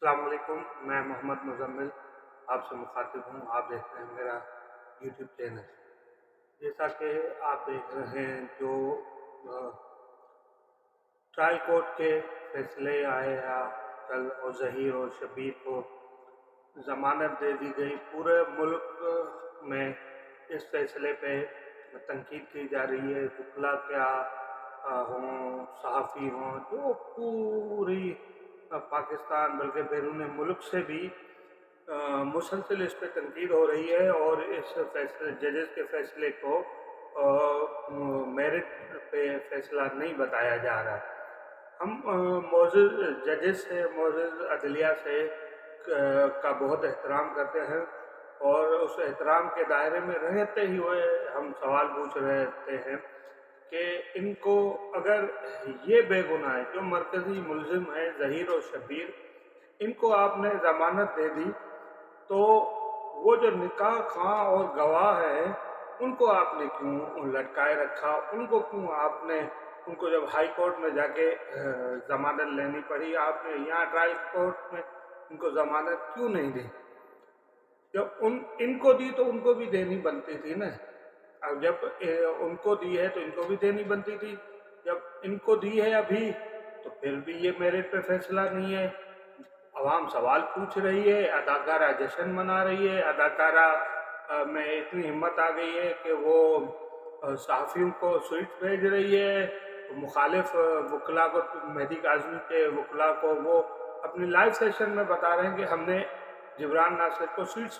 السلام علیکم، میں محمد مزمل آپ سے مخاطب ہوں۔ آپ دیکھ رہے ہیں میرا یوٹیوب چینل۔ جیسا کہ آپ دیکھ رہے ہیں جو ٹرائل کورٹ کے فیصلے آئے ہیں کل، اور ظہیر اور شبیر کو ضمانت دے دی گئی۔ پورے ملک میں اس فیصلے پہ تنقید کی جا رہی ہے، وکلا کیا ہوں، صحافی ہوں، جو پوری پاکستان بلکہ بیرون ملک سے بھی مسلسل اس پہ تنقید ہو رہی ہے، اور اس فیصلے ججز کے فیصلے کو میرٹ پہ فیصلہ نہیں بتایا جا رہا۔ ہم معزز ججز سے، معزز عدلیہ سے کا بہت احترام کرتے ہیں، اور اس احترام کے دائرے میں رہتے ہی ہوئے ہم سوال پوچھ رہے ہیں کہ ان کو اگر یہ بے گناہ ہے، جو مرکزی ملزم ہے ظہیر اور شبیر، ان کو آپ نے ضمانت دے دی، تو وہ جو نکاح خواں اور گواہ ہے ان کو آپ نے کیوں لٹکائے رکھا؟ ان کو کیوں آپ نے ان کو جب ہائی کورٹ میں جا کے ضمانت لینی پڑی، آپ نے یہاں ٹرائل کورٹ میں ان کو ضمانت کیوں نہیں دی؟ جب ان کو دی تو ان کو بھی دینی بنتی تھی نا۔ اب جب ان کو دی ہے تو ان کو بھی دینی بنتی تھی۔ جب ان کو دی ہے ابھی تو پھر بھی یہ میرٹ پہ فیصلہ نہیں ہے۔ عوام سوال پوچھ رہی ہے، اداکارہ جشن منا رہی ہے، اداکارہ میں اتنی ہمت آ گئی ہے کہ وہ صحافیوں کو سوئٹس بھیج رہی ہے، مخالف وکلا کو، مہدی کاظمی کے وکلا کو وہ اپنی لائیو سیشن میں بتا رہے ہیں کہ ہم نے جبران ناصر کو سوئٹس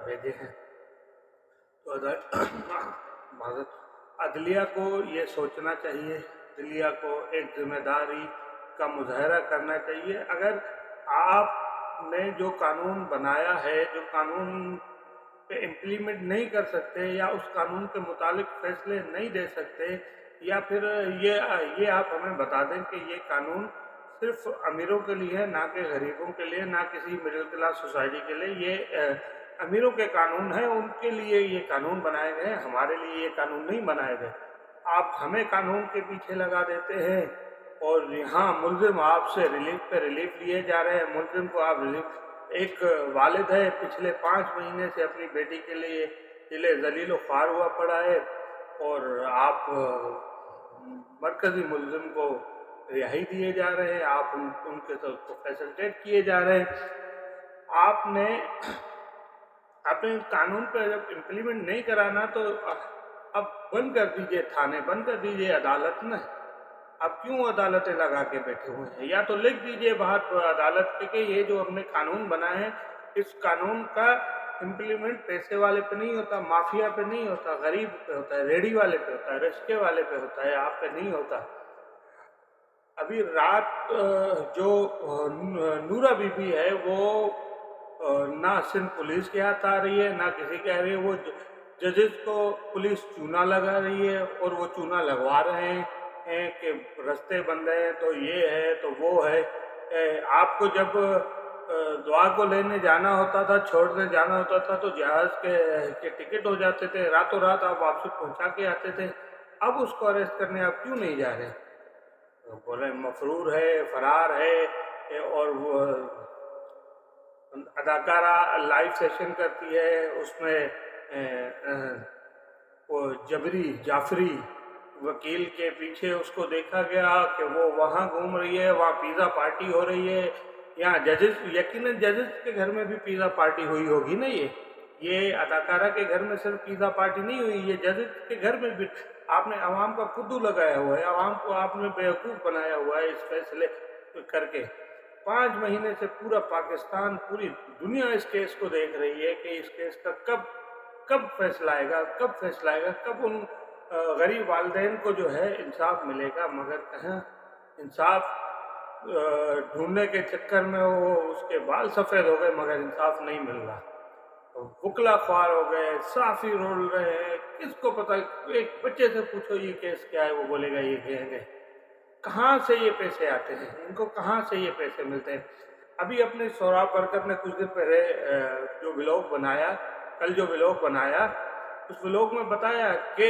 بھیجے ہیں۔ تو عدلیہ کو یہ سوچنا چاہیے، عدلیہ کو ایک ذمہ داری کا مظاہرہ کرنا چاہیے۔ اگر آپ نے جو قانون بنایا ہے، جو قانون پہ امپلیمنٹ نہیں کر سکتے، یا اس قانون کے متعلق فیصلے نہیں دے سکتے، یا پھر یہ آپ ہمیں بتا دیں کہ یہ قانون صرف امیروں کے لیے ہے، نہ کہ غریبوں کے لیے، نہ کسی مڈل کلاس سوسائٹی کے لیے، یہ امیروں کے قانون ہیں، ان کے لیے یہ قانون بنائے گئے ہیں، ہمارے لیے یہ قانون نہیں بنائے گئے۔ آپ ہمیں قانون کے پیچھے لگا دیتے ہیں، اور یہاں ملزم آپ سے ریلیف پہ ریلیف لیے جا رہے ہیں۔ ملزم کو آپ ریلیف، ایک والد ہے پچھلے 5 مہینے سے اپنی بیٹی کے لیے دل ذلیل و خوار ہوا پڑا ہے، اور آپ مرکزی ملزم کو رہائی دیے جا رہے ہیں، آپ ان کے کو فیسلٹیٹ کیے جا رہے ہیں۔ آپ نے اپنے قانون پہ جب امپلیمنٹ نہیں کرانا تو اب بند کر دیجئے، تھانے بند کر دیجئے، عدالت میں اب کیوں عدالتیں لگا کے بیٹھے ہوئے ہیں؟ یا تو لکھ دیجئے باہر عدالت کے کہ یہ جو ہم نے قانون بنائے ہیں، اس قانون کا امپلیمنٹ پیسے والے پہ نہیں ہوتا، مافیا پہ نہیں ہوتا، غریب پہ ہوتا ہے، ریڑھی والے پہ ہوتا ہے، رشکے والے پہ ہوتا ہے، آپ پہ نہیں ہوتا۔ ابھی رات جو نورہ بی بی ہے، وہ نہ سندھ پولیس کے ہاتھ آ رہی ہے، نہ کسی کے آ رہی ہے۔ وہ ججز کو پولیس چونا لگا رہی ہے، اور وہ چونا لگوا رہے ہیں کہ رستے بند ہیں، تو یہ ہے تو وہ ہے۔ آپ کو جب دعا کو لینے جانا ہوتا تھا، چھوڑنے جانا ہوتا تھا، تو جہاز کے ٹکٹ ہو جاتے تھے، راتوں رات آپ واپسی پہنچا کے آتے تھے۔ اب اس کو اریسٹ کرنے آپ کیوں نہیں جا رہے؟ بولے مفرور ہے، فرار ہے، اور وہ اداکارہ لائیو سیشن کرتی ہے، اس میں وہ جبری جعفری وکیل کے پیچھے اس کو دیکھا گیا کہ وہ وہاں گھوم رہی ہے، وہاں پیزا پارٹی ہو رہی ہے۔ یہاں ججز، یقیناً ججز کے گھر میں بھی پیزا پارٹی ہوئی ہوگی نا۔ یہ اداکارہ کے گھر میں صرف پیزا پارٹی نہیں ہوئی، یہ ججز کے گھر میں بھی۔ آپ نے عوام کا فدو لگایا ہوا ہے، عوام کو آپ نے بیوقوف بنایا ہوا ہے اس فیصلے کر کے۔ 5 مہینے سے پورا پاکستان، پوری دنیا اس کیس کو دیکھ رہی ہے کہ اس کیس کا کب فیصلہ آئے گا، کب فیصلہ آئے گا، کب ان غریب والدین کو جو ہے انصاف ملے گا۔ مگر کہیں انصاف ڈھونڈنے کے چکر میں وہ اس کے بال سفید ہو گئے، مگر انصاف نہیں مل رہا۔ وکلا خوار ہو گئے، صحافی رول رہے ہیں، کس کو پتہ؟ ایک بچے سے پوچھو یہ کیس کیا ہے، وہ بولے گا یہ کہیں گے۔ کہاں سے یہ پیسے آتے ہیں؟ ان کو کہاں سے یہ پیسے ملتے ہیں؟ ابھی اپنے سوراب برکت نے کچھ دن پہلے جو ولاگ بنایا، کل جو ولاگ بنایا، اس ولاگ میں بتایا کہ